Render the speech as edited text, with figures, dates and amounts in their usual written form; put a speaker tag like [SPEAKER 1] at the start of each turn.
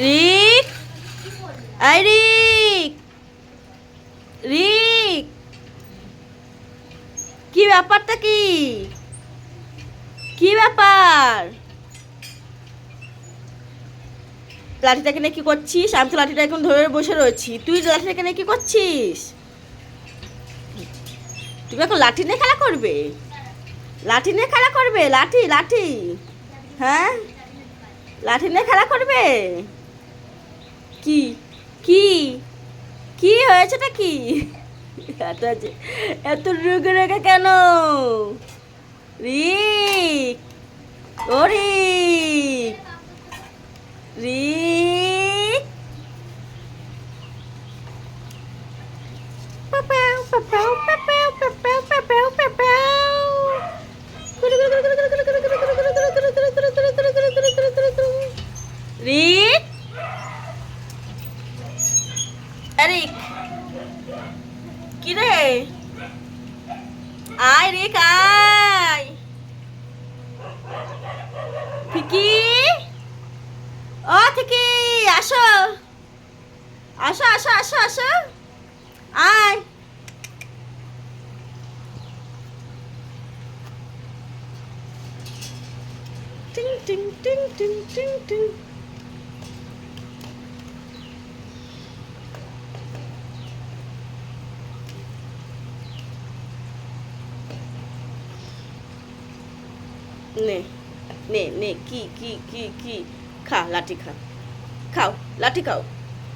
[SPEAKER 1] রিক, I রিক, রিক, কি ব্যাপারটা কি? কি ব্যাপার? লাঠিটাকে নিয়ে কি করছিস? আমি তো লাঠিটা এখন ধরে বসে রয়েছি, তুই লাঠিটাকে নিয়ে কি করছিস? তুমি এখন লাঠি নিয়ে খেলা করবে? লাঠি নিয়ে খেলা করবে? লাঠি লাঠি, হ্যাঁ, লাঠি নিয়ে খেলা করবে? কি কি কি হয়েছেটা কি? এত এত রেগে রেগে কেন? রিক, ও রিক, রিক, পাপাও পাপাও পাপাও পাপাও পাপাও পাপাও, রিক, রিক, কি রে? আয় রিক, আয়। ঠিকি, ও ঠিকি, আসো, আসো আসো আসো আসো, আয়। টিং টিং টিং টিং টিং টিং। নে নে নে, কি কি কি কি, খা লাঠি খা, খাও লাঠি খাও।